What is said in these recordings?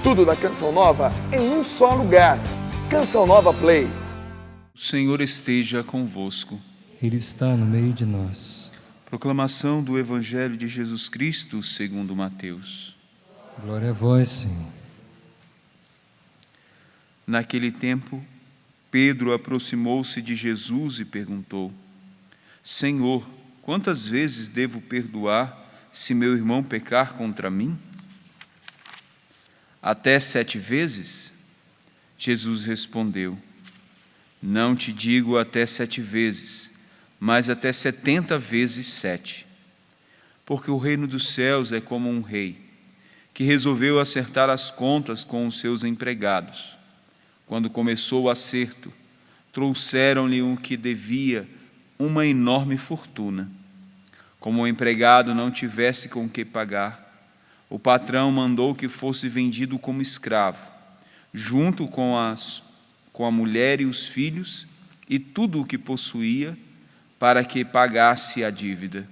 Tudo da Canção Nova em um só lugar. Canção Nova Play. O Senhor esteja convosco. Ele está no meio de nós. Proclamação do Evangelho de Jesus Cristo segundo Mateus. Glória a vós, Senhor. Naquele tempo, Pedro aproximou-se de Jesus e perguntou: Senhor, quantas vezes devo perdoar se meu irmão pecar contra mim? Até 7 vezes? Jesus respondeu: Não te digo até 7 vezes, mas até 70 vezes 7. Porque o reino dos céus é como um rei, que resolveu acertar as contas com os seus empregados. Quando começou o acerto, trouxeram-lhe o que devia, uma enorme fortuna. Como o empregado não tivesse com que pagar, o patrão mandou que fosse vendido como escravo, junto com a mulher e os filhos e tudo o que possuía, para que pagasse a dívida.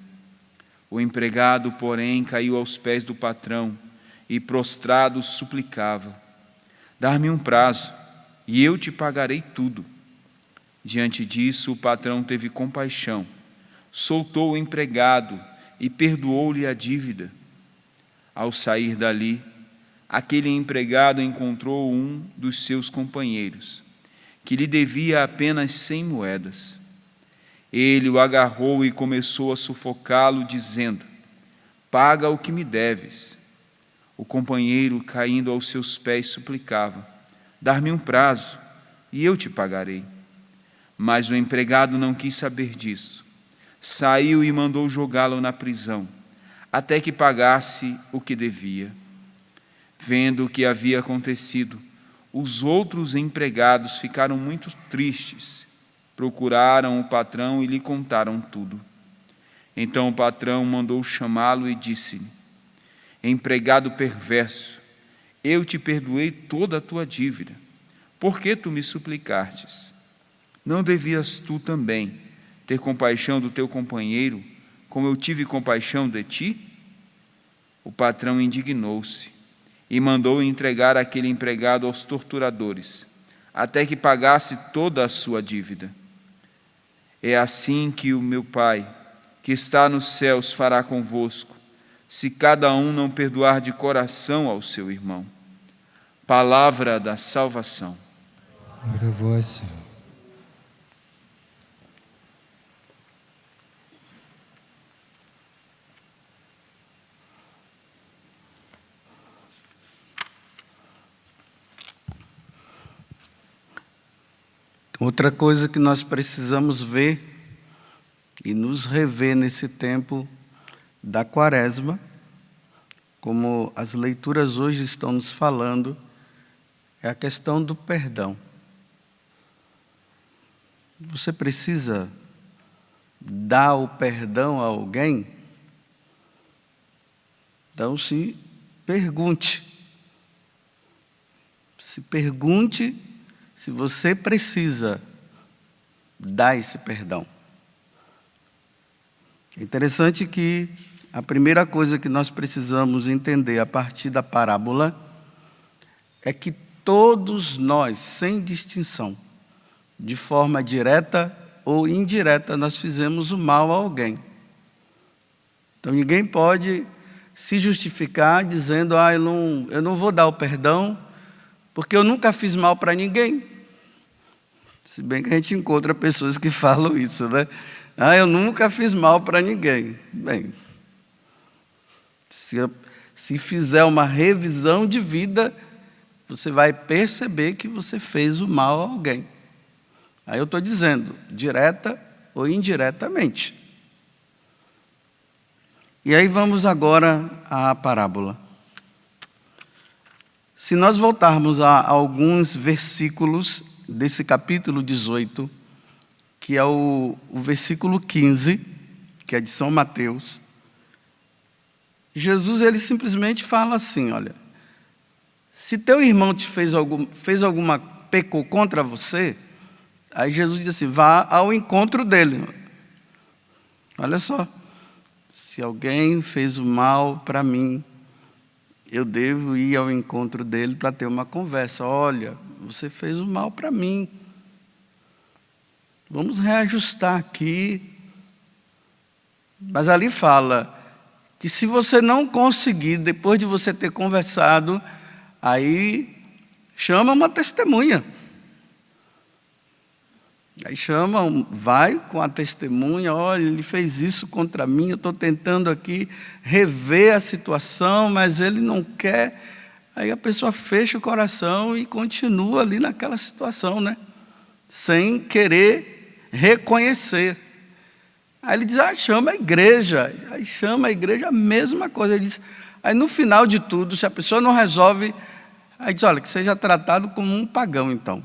O empregado, porém, caiu aos pés do patrão e, prostrado, suplicava: Dá-me um prazo, e eu te pagarei tudo. Diante disso, o patrão teve compaixão, soltou o empregado e perdoou-lhe a dívida. Ao sair dali, aquele empregado encontrou um dos seus companheiros, que lhe devia apenas 100 moedas. Ele o agarrou e começou a sufocá-lo, dizendo: Paga o que me deves. O companheiro, caindo aos seus pés, suplicava: Dar-me um prazo, e eu te pagarei. Mas o empregado não quis saber disso. Saiu e mandou jogá-lo na prisão, até que pagasse o que devia. Vendo o que havia acontecido, os outros empregados ficaram muito tristes. Procuraram o patrão e lhe contaram tudo. Então o patrão mandou chamá-lo e disse-lhe: Empregado perverso, eu te perdoei toda a tua dívida. Por que tu me suplicastes? Não devias tu também ter compaixão do teu companheiro, como eu tive compaixão de ti? O patrão indignou-se e mandou entregar aquele empregado aos torturadores, até que pagasse toda a sua dívida. É assim que o meu Pai, que está nos céus, fará convosco, se cada um não perdoar de coração ao seu irmão. Palavra da salvação. Glória a vós, Senhor. Outra coisa que nós precisamos ver e nos rever nesse tempo da Quaresma, como as leituras hoje estão nos falando, é a questão do perdão. Você precisa dar o perdão a alguém? Então se pergunte. Se pergunte se você precisa dar esse perdão. É interessante que a primeira coisa que nós precisamos entender a partir da parábola é que todos nós, sem distinção, de forma direta ou indireta, nós fizemos o mal a alguém. Então ninguém pode se justificar dizendo: eu não vou dar o perdão porque eu nunca fiz mal para ninguém. Se bem que a gente encontra pessoas que falam isso, né? Eu nunca fiz mal para ninguém. Bem, se fizer uma revisão de vida, você vai perceber que você fez o mal a alguém. Aí eu estou dizendo, direta ou indiretamente. E aí vamos agora à parábola. Se nós voltarmos a alguns versículos desse capítulo 18, que é o versículo 15, que é de São Mateus, Jesus ele simplesmente fala assim: olha, se teu irmão te pecou contra você, aí Jesus diz assim: vá ao encontro dele. Olha só, se alguém fez o mal para mim eu devo ir ao encontro dele para ter uma conversa. Olha, você fez o mal para mim. Vamos reajustar aqui. Mas ali fala que se você não conseguir, depois de você ter conversado, aí chama uma testemunha. Aí chama, vai com a testemunha, olha, ele fez isso contra mim, eu estou tentando aqui rever a situação, mas ele não quer. Aí a pessoa fecha o coração e continua ali naquela situação, né? Sem querer reconhecer. Aí ele diz, chama a igreja. Aí chama a igreja, a mesma coisa. Ele diz, aí no final de tudo, se a pessoa não resolve, aí diz, olha, que seja tratado como um pagão então.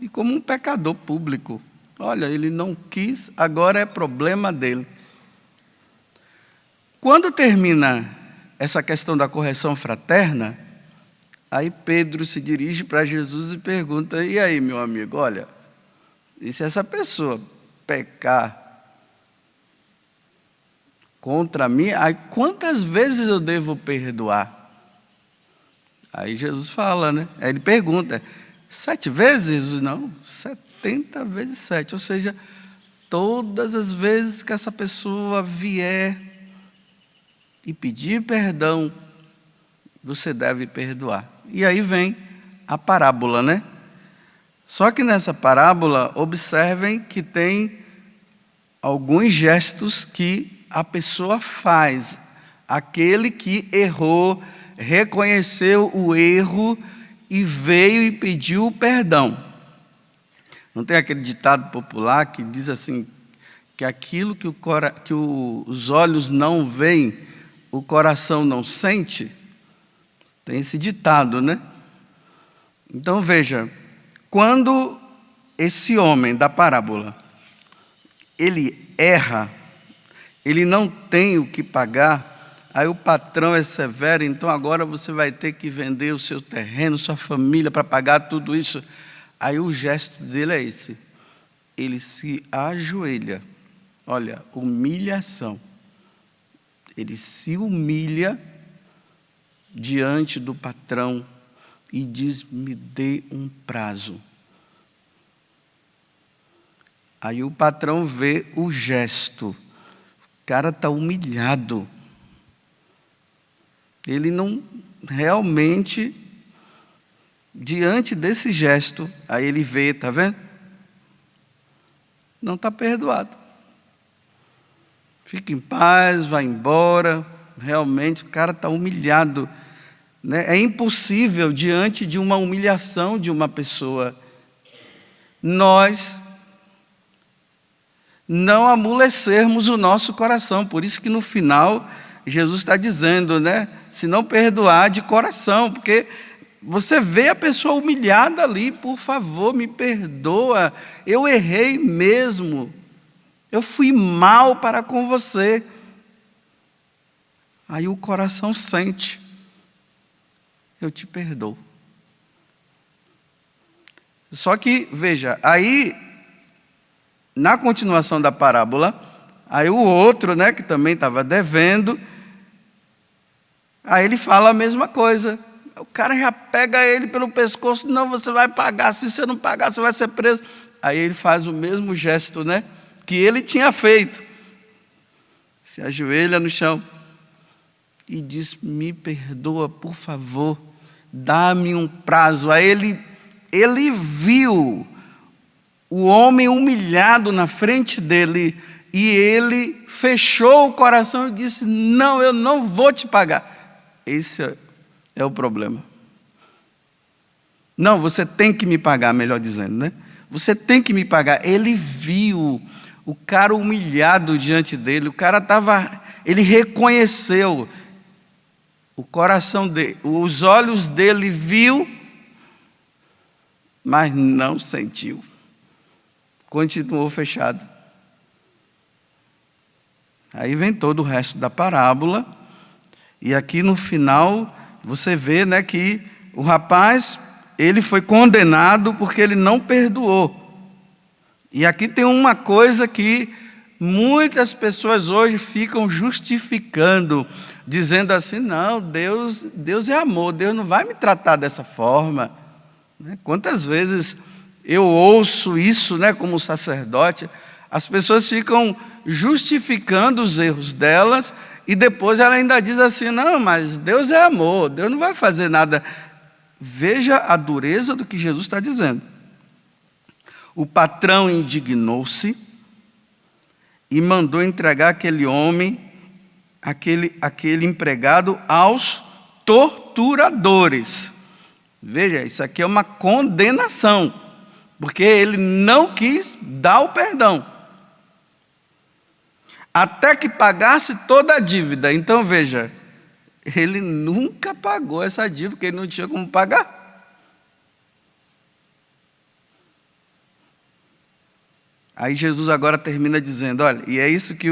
E como um pecador público. Olha, ele não quis, agora é problema dele. Quando termina essa questão da correção fraterna, aí Pedro se dirige para Jesus e pergunta, e aí, meu amigo, olha, e se essa pessoa pecar contra mim, aí quantas vezes eu devo perdoar? Aí Jesus fala, né? Aí ele pergunta, 7 vezes? Jesus, não, 70 vezes 7. Ou seja, todas as vezes que essa pessoa vier e pedir perdão, você deve perdoar. E aí vem a parábola, né? Só que nessa parábola, observem que tem alguns gestos que a pessoa faz. Aquele que errou, reconheceu o erro e veio e pediu perdão. Não tem aquele ditado popular que diz assim, que aquilo que os olhos não veem, o coração não sente? Tem esse ditado, né? Então veja, quando esse homem da parábola, ele erra, ele não tem o que pagar, aí o patrão é severo, então agora você vai ter que vender o seu terreno, sua família, para pagar tudo isso. Aí o gesto dele é esse, ele se ajoelha, olha, humilhação, ele se humilha diante do patrão e diz, me dê um prazo. Aí o patrão vê o gesto, o cara está humilhado, ele não realmente, diante desse gesto, aí ele vê, está vendo? Não está perdoado. Fica em paz, vai embora, realmente o cara está humilhado. Né? É impossível, diante de uma humilhação de uma pessoa, nós não amolecermos o nosso coração. Por isso que no final, Jesus está dizendo, né? Se não perdoar de coração, porque você vê a pessoa humilhada ali, por favor, me perdoa, eu errei mesmo, eu fui mal para com você. Aí o coração sente, eu te perdoo. Só que, veja, aí, na continuação da parábola, aí o outro, né, que também estava devendo, aí ele fala a mesma coisa. O cara já pega ele pelo pescoço, não, você vai pagar, se você não pagar, você vai ser preso. Aí ele faz o mesmo gesto, né, que ele tinha feito. Se ajoelha no chão e diz, me perdoa, por favor, dá-me um prazo. Aí ele viu o homem humilhado na frente dele e ele fechou o coração e disse, não, eu não vou te pagar. Esse é o problema. Não, você tem que me pagar, melhor dizendo, né? Você tem que me pagar. Ele viu o cara humilhado diante dele, o cara ele reconheceu, o coração dele, os olhos dele viu, mas não sentiu. Continuou fechado. Aí vem todo o resto da parábola, e aqui no final você vê, né, que o rapaz, ele foi condenado porque ele não perdoou. E aqui tem uma coisa que muitas pessoas hoje ficam justificando, dizendo assim, não, Deus é amor, Deus não vai me tratar dessa forma. Quantas vezes eu ouço isso, como sacerdote, as pessoas ficam justificando os erros delas e depois ela ainda diz assim, não, mas Deus é amor, Deus não vai fazer nada. Veja a dureza do que Jesus está dizendo. O patrão indignou-se e mandou entregar aquele homem, aquele empregado aos torturadores. Veja, isso aqui é uma condenação, porque ele não quis dar o perdão, até que pagasse toda a dívida. Então veja, ele nunca pagou essa dívida, porque ele não tinha como pagar. Aí Jesus agora termina dizendo, olha, e é isso que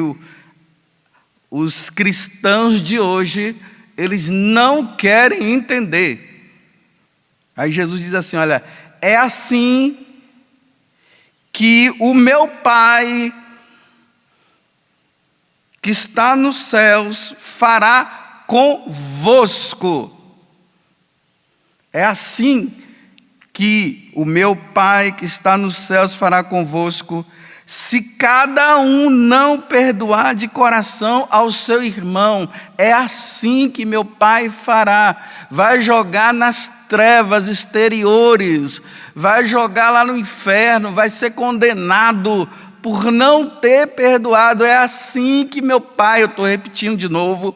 os cristãos de hoje, eles não querem entender. Aí Jesus diz assim, olha, é assim que o meu Pai, que está nos céus, fará convosco. É assim que o meu Pai, que está nos céus, fará convosco, se cada um não perdoar de coração ao seu irmão. É assim que meu Pai fará. Vai jogar nas trevas exteriores, vai jogar lá no inferno, vai ser condenado por não ter perdoado. É assim que meu Pai, eu estou repetindo de novo,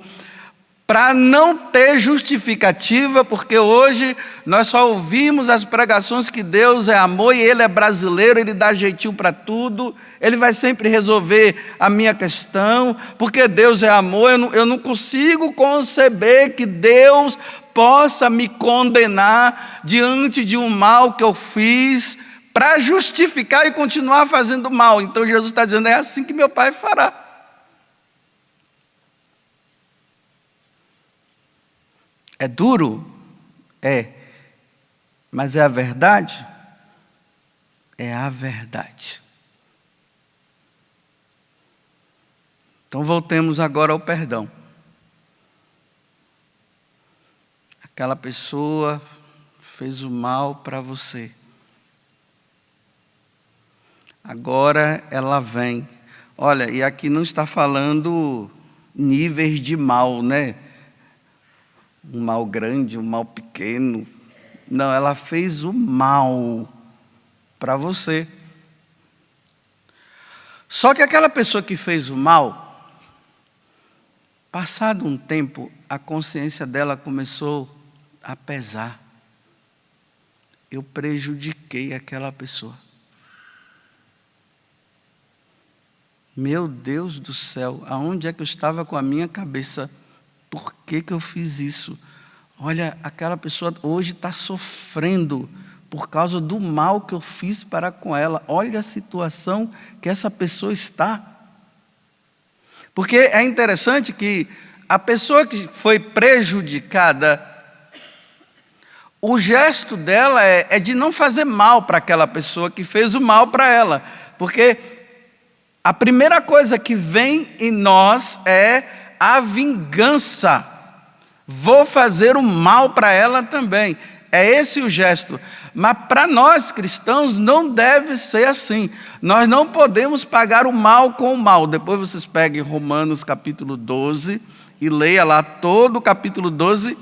para não ter justificativa, porque hoje nós só ouvimos as pregações que Deus é amor e Ele é brasileiro, Ele dá jeitinho para tudo, Ele vai sempre resolver a minha questão, porque Deus é amor. Eu não consigo conceber que Deus possa me condenar diante de um mal que eu fiz, para justificar e continuar fazendo mal. Então Jesus está dizendo, é assim que meu Pai fará. É duro? É. Mas é a verdade? É a verdade. Então voltemos agora ao perdão. Aquela pessoa fez o mal para você. Agora ela vem. Olha, e aqui não está falando níveis de mal, Um mal grande, um mal pequeno. Não, ela fez o mal para você. Só que aquela pessoa que fez o mal, passado um tempo, a consciência dela começou a pesar. Eu prejudiquei aquela pessoa. Meu Deus do céu, aonde é que eu estava com a minha cabeça? Por que eu fiz isso? Olha, aquela pessoa hoje está sofrendo por causa do mal que eu fiz para com ela. Olha a situação que essa pessoa está. Porque é interessante que a pessoa que foi prejudicada, o gesto dela é de não fazer mal para aquela pessoa que fez o mal para ela. Porque a primeira coisa que vem em nós é a vingança. Vou fazer o mal para ela também. É esse o gesto. Mas para nós cristãos não deve ser assim. Nós não podemos pagar o mal com o mal. Depois vocês peguem Romanos capítulo 12 e leia lá todo o capítulo 12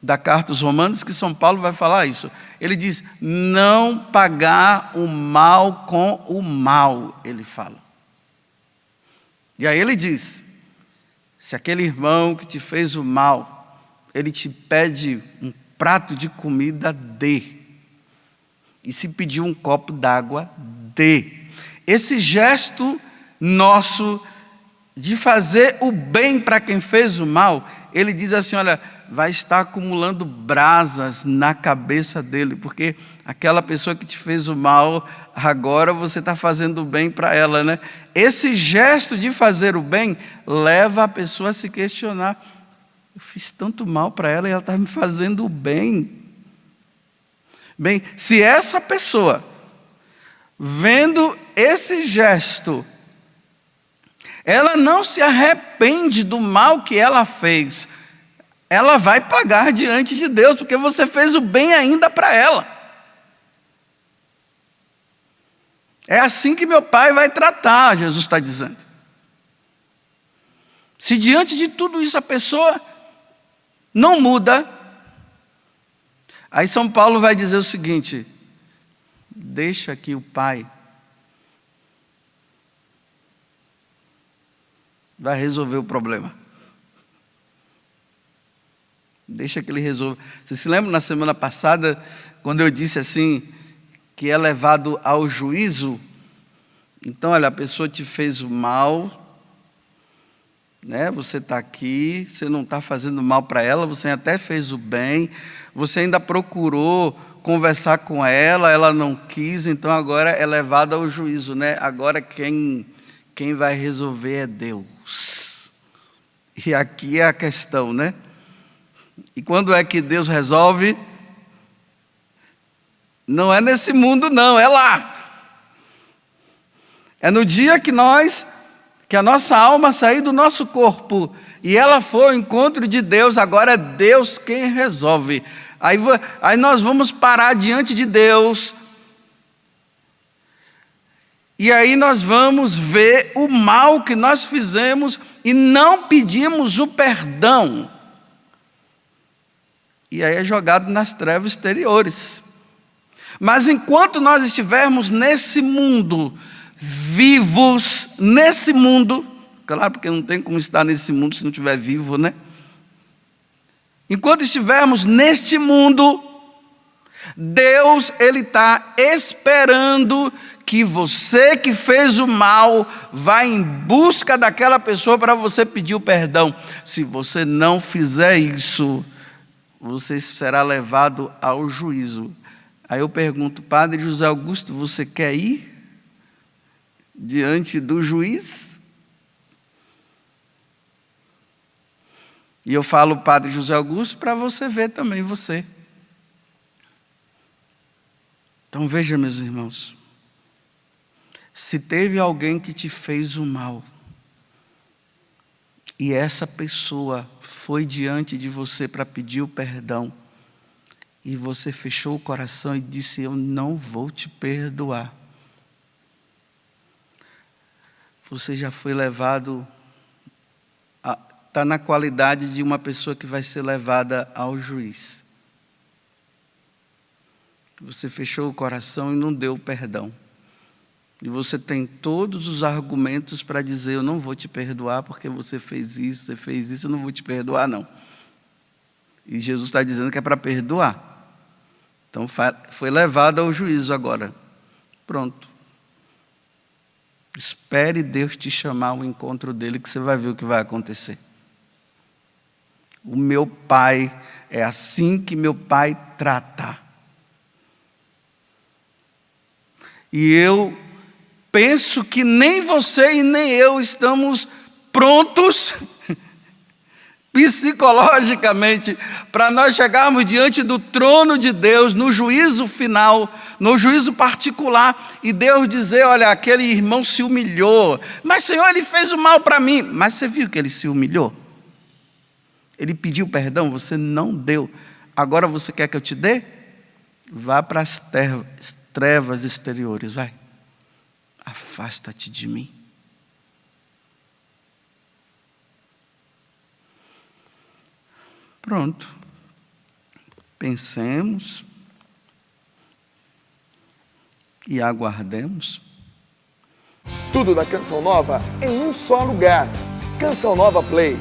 da carta aos Romanos, que São Paulo vai falar isso. Ele diz, não pagar o mal com o mal, ele fala. E aí ele diz, se aquele irmão que te fez o mal, ele te pede um prato de comida, dê. E se pedir um copo d'água, dê. Esse gesto nosso de fazer o bem para quem fez o mal, ele diz assim, olha, vai estar acumulando brasas na cabeça dele, porque aquela pessoa que te fez o mal, agora você está fazendo o bem para ela, Esse gesto de fazer o bem leva a pessoa a se questionar. Eu fiz tanto mal para ela e ela está me fazendo o bem. Bem, se essa pessoa, vendo esse gesto, ela não se arrepende do mal que ela fez, ela vai pagar diante de Deus, porque você fez o bem ainda para ela. É assim que meu Pai vai tratar, Jesus está dizendo. Se diante de tudo isso a pessoa não muda, aí São Paulo vai dizer o seguinte: deixa que o Pai vai resolver o problema. Deixa que ele resolva. Você se lembra na semana passada, quando eu disse assim, que é levado ao juízo? Então, olha, a pessoa te fez o mal, né? Você está aqui, você não está fazendo mal para ela, você até fez o bem, você ainda procurou conversar com ela, ela não quis, então agora é levado ao juízo, né? Agora quem vai resolver é Deus. E aqui é a questão, né? E quando é que Deus resolve? Não é nesse mundo, não, é lá. É no dia que a nossa alma sair do nosso corpo e ela for ao encontro de Deus, agora é Deus quem resolve. Aí nós vamos parar diante de Deus. E aí nós vamos ver o mal que nós fizemos e não pedimos o perdão. E aí é jogado nas trevas exteriores. Mas enquanto nós estivermos nesse mundo, vivos nesse mundo, claro, porque não tem como estar nesse mundo se não estiver vivo, né? Enquanto estivermos neste mundo, Deus, Ele está esperando que você que fez o mal vá em busca daquela pessoa para você pedir o perdão. Se você não fizer isso, você será levado ao juízo. Aí eu pergunto, Padre José Augusto, você quer ir diante do juiz? E eu falo Padre José Augusto para você ver também você. Então veja, meus irmãos, se teve alguém que te fez o mal, e essa pessoa foi diante de você para pedir o perdão, e você fechou o coração e disse, eu não vou te perdoar, você já foi levado, está na qualidade de uma pessoa que vai ser levada ao juiz. Você fechou o coração e não deu o perdão. E você tem todos os argumentos para dizer, eu não vou te perdoar porque você fez isso, eu não vou te perdoar não. E Jesus está dizendo que é para perdoar. Então foi levado ao juízo agora. Pronto. Espere Deus te chamar ao encontro dele que você vai ver o que vai acontecer. O meu Pai, é assim que meu Pai trata. E eu penso que nem você e nem eu estamos prontos psicologicamente para nós chegarmos diante do trono de Deus no juízo final, no juízo particular, e Deus dizer, olha, aquele irmão se humilhou, mas Senhor, ele fez o mal para mim. Mas você viu que ele se humilhou? Ele pediu perdão, você não deu. Agora você quer que eu te dê? Vá para as trevas exteriores, vai. Afasta-te de mim. Pronto. Pensemos e aguardemos. Tudo da Canção Nova em um só lugar. Canção Nova Play.